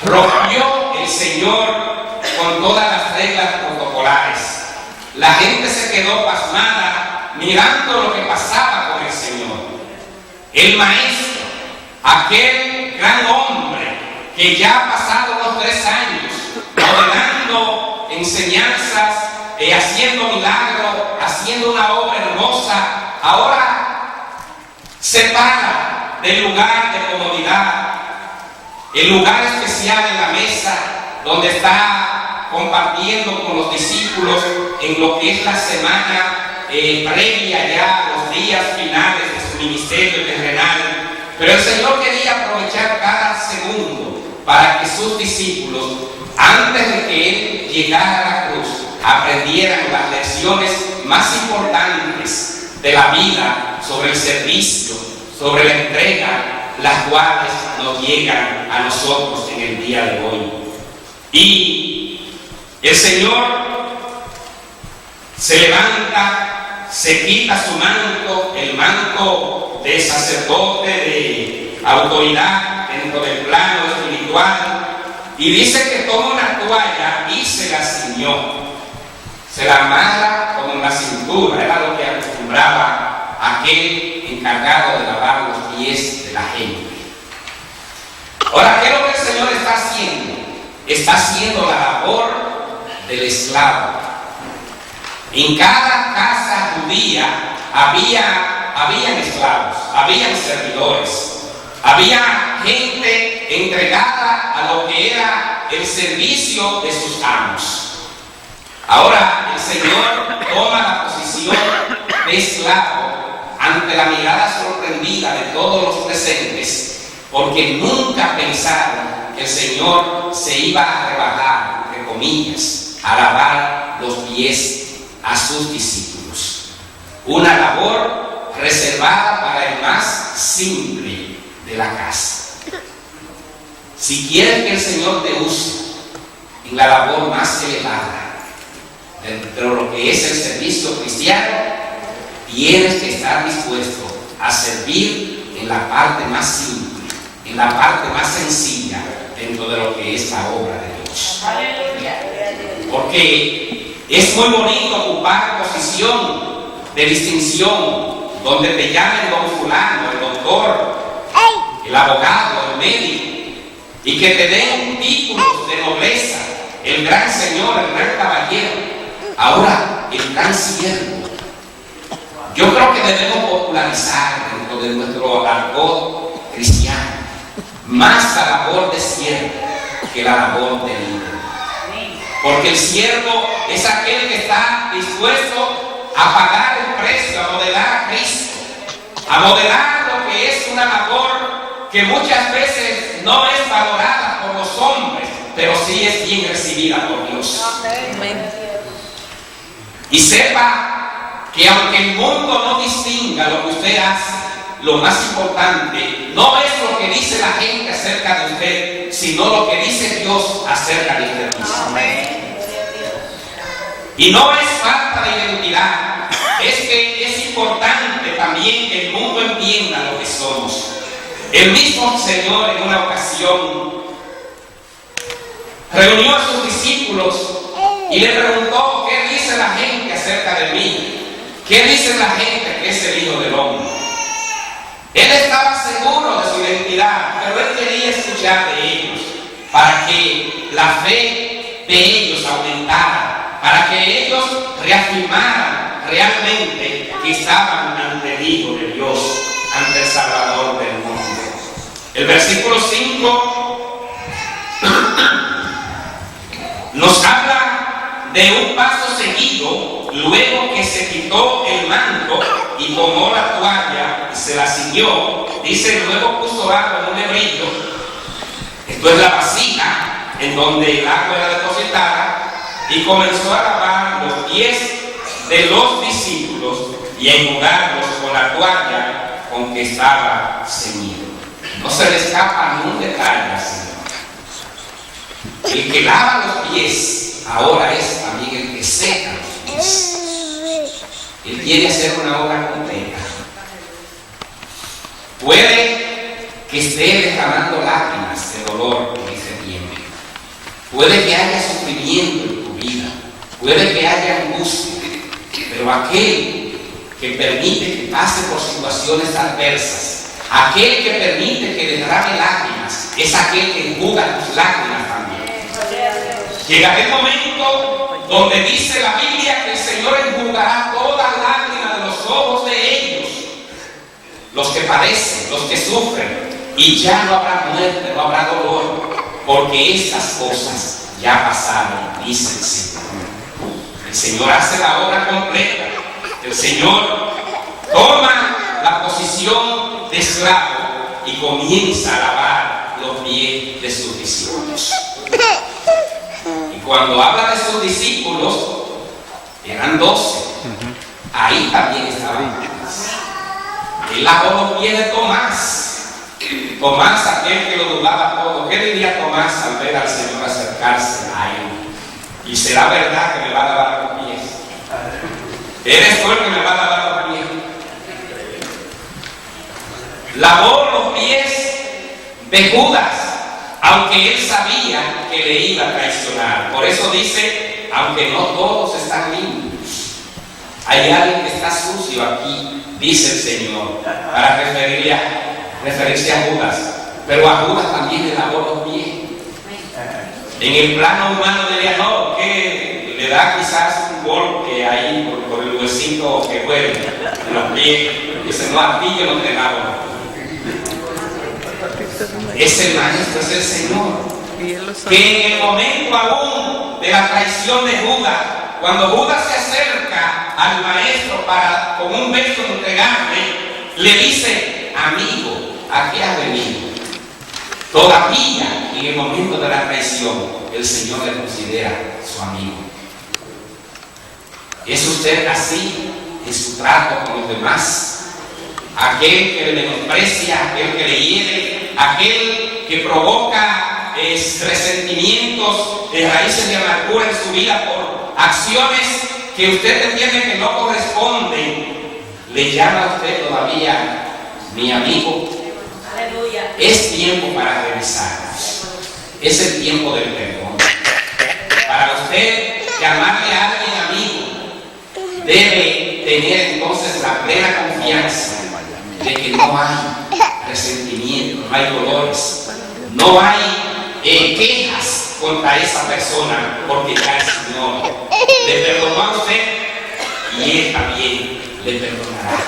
Rompió el Señor con todas las reglas protocolares. La gente se quedó pasmada mirando lo que pasaba con el Señor. El maestro, aquel gran hombre que ya ha pasado unos 3 años modelando enseñanzas, haciendo milagros, haciendo una obra hermosa, ahora se para del lugar de comodidad, el lugar especial en la mesa donde está compartiendo con los discípulos en lo que es la semana previa ya a los días finales de su ministerio terrenal. Pero el Señor quería aprovechar cada segundo para que sus discípulos, antes de que Él llegara a la cruz, aprendieran las lecciones más importantes de la vida sobre el servicio, sobre la entrega, las cuales nos llegan a nosotros en el día de hoy. Y el Señor se levanta, se quita su manto, el manto de sacerdote, de autoridad dentro del plano espiritual, y dice que toma una toalla y se la ciñó, se la amarra con la cintura. Era lo que acostumbraba aquel encargado de lavar los pies de la gente. Ahora, ¿qué es lo que el Señor está haciendo? Está haciendo la labor del esclavo. En cada casa judía habían esclavos, habían servidores, había gente entregada a lo que era el servicio de sus amos. Ahora el Señor toma la posición de esclavo ante la mirada sorprendida de todos los presentes, porque nunca pensaron que el Señor se iba a rebajar, entre comillas, a lavar los pies a sus discípulos. Una labor reservada para el más simple de la casa. Si quieres que el Señor te use en la labor más elevada dentro de lo que es el servicio cristiano, tienes que estar dispuesto a servir en la parte más simple, en la parte más sencilla dentro de lo que es la obra de Dios. Porque es muy bonito ocupar posición de distinción donde te llamen don fulano, el doctor, el abogado, el médico, y que te den títulos de nobleza, el gran señor, el gran caballero. Ahora, el gran siervo. Yo creo que debemos popularizar dentro de nuestro argot cristiano más la labor de siervo que la labor de líder. Porque el siervo es aquel que está dispuesto a pagar el precio, a modelar a Cristo, a modelar lo que es una labor que muchas veces no es valorada por los hombres, pero sí es bien recibida por Dios. Y sepa que aunque el mundo no distinga lo que usted hace, lo más importante no es lo que dice la gente acerca de usted, sino lo que dice Dios acerca de usted mismo. Y no es falta de identidad, es que es importante también que el mundo entienda lo que somos. El mismo Señor en una ocasión reunió a sus discípulos y le preguntó: ¿qué dice la gente acerca de mí? ¿Qué dice la gente que es el Hijo del Hombre? Él estaba seguro de su identidad, pero él quería escuchar de ellos para que la fe de ellos aumentara, para que ellos reafirmaran realmente que estaban ante el Hijo de Dios, ante el Salvador del mundo. El versículo 5 nos habla de un paso seguido, luego que se quitó el manto y tomó la toalla y se la ciñó. Dice: luego puso agua en un hebrillo, esto es la vasija en donde el agua era depositada, y comenzó a lavar los pies de los discípulos y a enjugarlos con la toalla con que estaba ceñido. No se le escapa ni un detalle, Señor. El que lava los pies ahora es también el que seca los pies. Él quiere hacer una obra completa. Puede que esté derramando lágrimas de dolor en ese tiempo, Puede que haya sufrimiento en tu vida, puede que haya angustia, pero aquel que permite que pase por situaciones adversas, aquel que permite que derrame lágrimas, es aquel que enjuga tus lágrimas también. Llegará el momento donde dice la Biblia que el Señor enjugará toda lágrima de los ojos de ellos, los que padecen, los que sufren, y ya no habrá muerte, no habrá dolor, porque estas cosas ya pasaron, dice el Señor. El Señor hace la obra completa. El Señor toma la posición de esclavo y comienza a lavar los pies de sus discípulos. Y cuando habla de sus discípulos, eran 12. Ahí también estaban Judas. Él lavó los pies de Tomás. Tomás, aquel que lo dudaba todo. ¿Qué diría Tomás al ver al Señor acercarse a él? Y será verdad que me va a lavar los pies. Eres tú el que me va a lavar los pies. Lavó los pies de Judas, aunque él sabía que le iba a traicionar. Por eso dice, aunque no todos están limpios, hay alguien que está sucio aquí, dice el Señor, para referirse a Judas. Pero a Judas también le lavó los pies. En el plano humano diría, no, que le da quizás un golpe ahí por el huesito que huele en los pies. Dice, no, a ti yo no te lavo. Es el Maestro, es el Señor. Que en el momento aún de la traición de Judas, cuando Judas se acerca al Maestro para con un beso entregarle, le dice, amigo, ¿a qué has venido? Todavía en el momento de la traición, el Señor le considera su amigo. ¿Es usted así en su trato con los demás? Aquel que le menosprecia, aquel que le hiere, aquel que provoca resentimientos, raíces de amargura en su vida por acciones que usted entiende que no corresponden, le llama a usted todavía mi amigo. Aleluya. Es tiempo para revisarnos. Es el tiempo del perdón. Para usted llamarle a alguien amigo, debe tener entonces la plena confianza de que no hay resentimiento, no hay dolores, no hay quejas contra esa persona, porque ya el Señor le perdonó a usted y Él también le perdonará.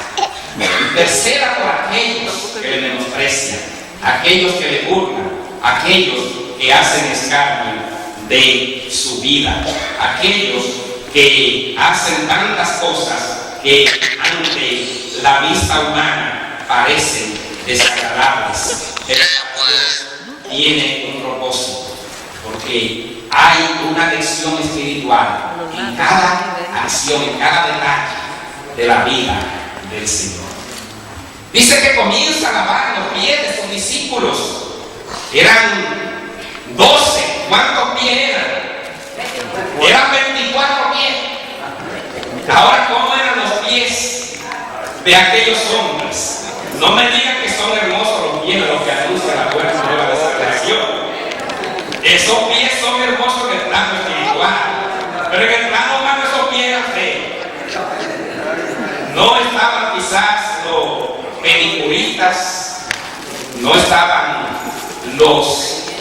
Tercera, por aquellos que le menosprecian, aquellos que le burlan, aquellos que hacen escarnio de su vida, aquellos que hacen tantas cosas que ante la vista humana parecen desagradables, pero Dios tiene un propósito, porque hay una lección espiritual en cada acción, en cada detalle de la vida del Señor. Dice que comienza a lavar los pies de sus discípulos. Eran 12. ¿Cuántos pies eran? Eran 24 pies. Ahora, ¿cómo eran los pies de aquellos hombres? No me digan que son hermosos los pies de los que anuncian la buena nueva de salvación. Esos pies son hermosos en el plano espiritual, pero en el plano humano esos pies eran feos. No estaban quizás los pedicuristas, no estaban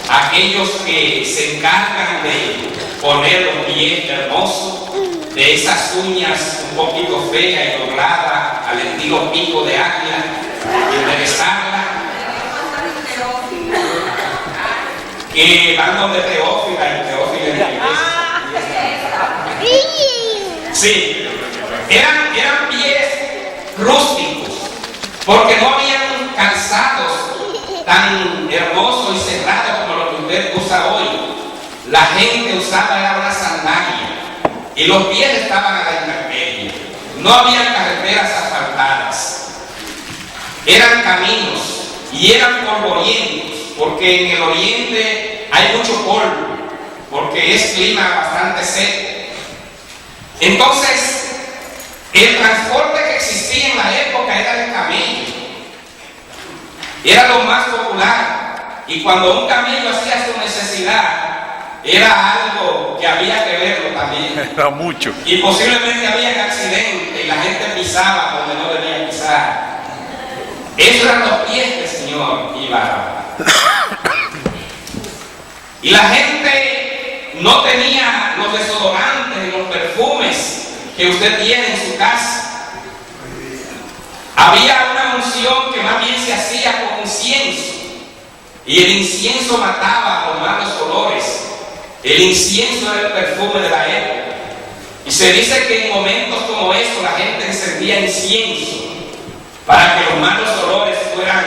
aquellos que se encargan de poner los pies hermosos, de esas uñas un poquito feas y dobladas al estilo pico de águila, y enderezarla, que van donde Teófila y Teófila en la iglesia. Sí, eran pies rústicos, porque no habían calzados tan hermosos y cerrados como lo que usted usa hoy. La gente usaba era una sandalia y los pies estaban a la intemperie. No había carreteras asfaltadas, eran caminos y eran polvorientos, porque en el oriente hay mucho polvo, porque es clima bastante seco. Entonces, el transporte que existía en la época era el camello. Era lo más popular. Y cuando un camello hacía su necesidad, era algo que había que verlo también. Era mucho. Y posiblemente había accidentes y la gente pisaba donde no debía pisar. Esos eran los pies del Señor iba. Y la gente no tenía los desodorantes y los perfumes que usted tiene en su casa. Había una unción que más bien se hacía con incienso. Y el incienso mataba los malos olores. El incienso era el perfume de la época. Y se dice que en momentos como estos la gente encendía incienso para que los malos olores fueran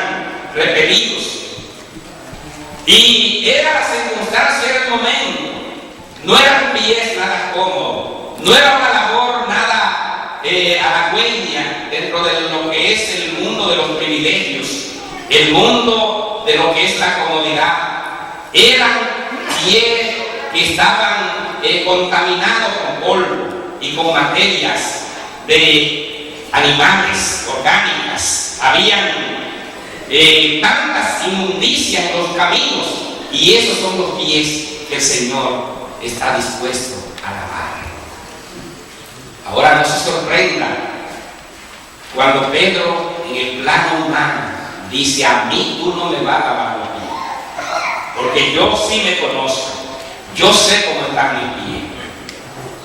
repelidos. Y era la circunstancia, era el momento. No eran pies nada cómodos. No era una labor nada halagüeña dentro de lo que es el mundo de los privilegios, el mundo de lo que es la comodidad. Eran pies que estaban contaminados con polvo y con materias de animales orgánicas. Habían tantas inmundicias en los caminos, y esos son los pies que el Señor está dispuesto a lavar. Ahora no se sorprenda cuando Pedro, en el plano humano, dice: a mí tú no me vas a lavar los pies, porque yo sí me conozco, yo sé cómo están mis pies.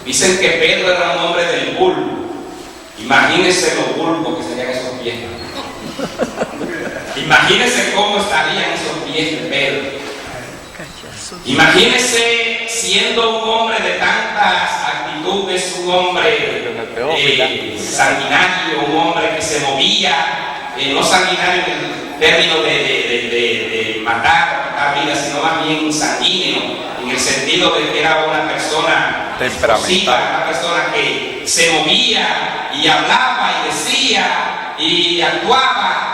Dicen que Pedro era un hombre del bulbo. Imagínense los bulbos que serían esos pies. Imagínense cómo estarían esos pies de Pedro. Imagínense siendo un hombre de tantas actitudes, un hombre sanguinario, un hombre que se movía, no sanguinario en el término de matar vidas, sino más bien sanguíneo, en el sentido de que era una persona explosiva, una persona que se movía y hablaba y decía y actuaba.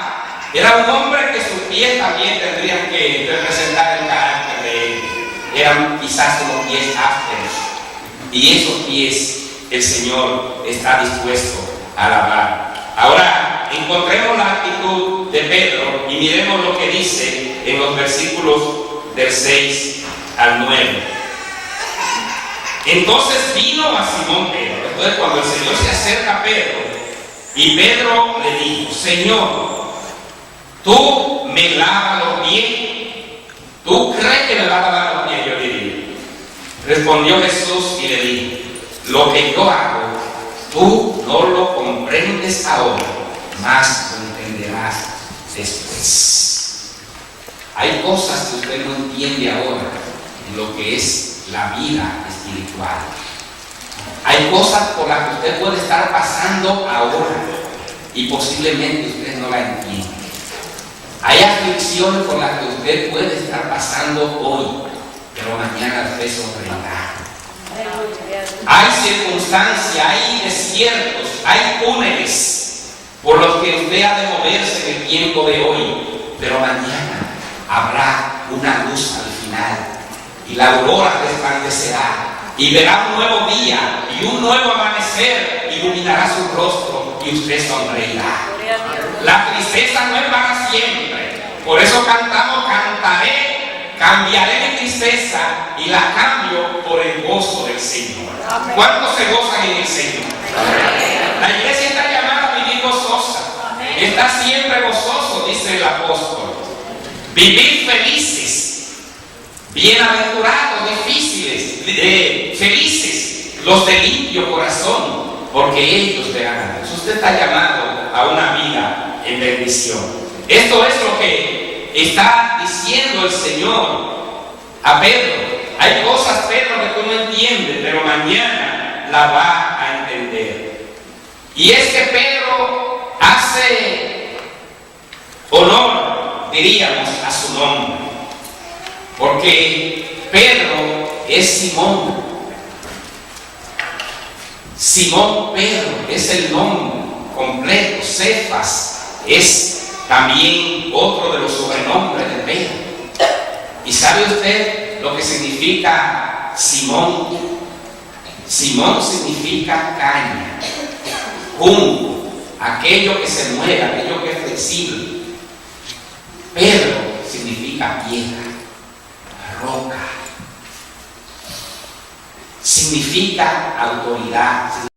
Era un hombre que sus pies también tendrían que representar el carácter de él. Eran quizás unos pies ásperos, y esos pies el Señor está dispuesto a lavar. Ahora encontremos la actitud de Pedro y miremos lo que dice en los versículos del 6 al 9. Entonces vino a Simón Pedro. Entonces, cuando el Señor se acerca a Pedro, y Pedro le dijo: Señor, ¿tú me lavas los pies? ¿Tú crees que me vas a lavar los pies? Yo le dije. Respondió Jesús y le dijo: lo que yo hago, tú no lo comprendes ahora, mas lo entenderás después. Hay cosas que usted no entiende ahora en lo que es la vida espiritual. Hay cosas por las que usted puede estar pasando ahora y posiblemente usted no la entiende. Hay aflicciones por las que usted puede estar pasando hoy, pero mañana usted sonreirá. Hay circunstancias, hay desiertos, hay túneles por los que usted ha de moverse en el tiempo de hoy, pero mañana habrá una luz al final, y la aurora resplandecerá, y verá un nuevo día y un nuevo amanecer, iluminará su rostro y usted sonreirá. La tristeza no es para siempre, por eso cantamos: cantaré, cambiaré mi tristeza y la cambio por el gozo del Señor. ¿Cuántos se gozan en el Señor? La iglesia está llamada a vivir gozosa. Está siempre gozoso, dice el apóstol. Vivir felices, bienaventurados, felices los de limpio corazón, porque ellos verán a Dios. Usted está llamado a una vida en bendición. Esto es lo que está diciendo el Señor a Pedro. Hay cosas, Pedro, que tú no entiendes, pero mañana la va a entender. Y es que Pedro hace honor, diríamos, a su nombre, porque Pedro es Simón. Simón Pedro es el nombre completo. Cefas es también otro de los sobrenombres de Pedro. ¿Y sabe usted lo que significa Simón? Simón significa caña, junco, aquello que se mueve, aquello que es flexible. Pedro significa piedra, roca. significa autoridad.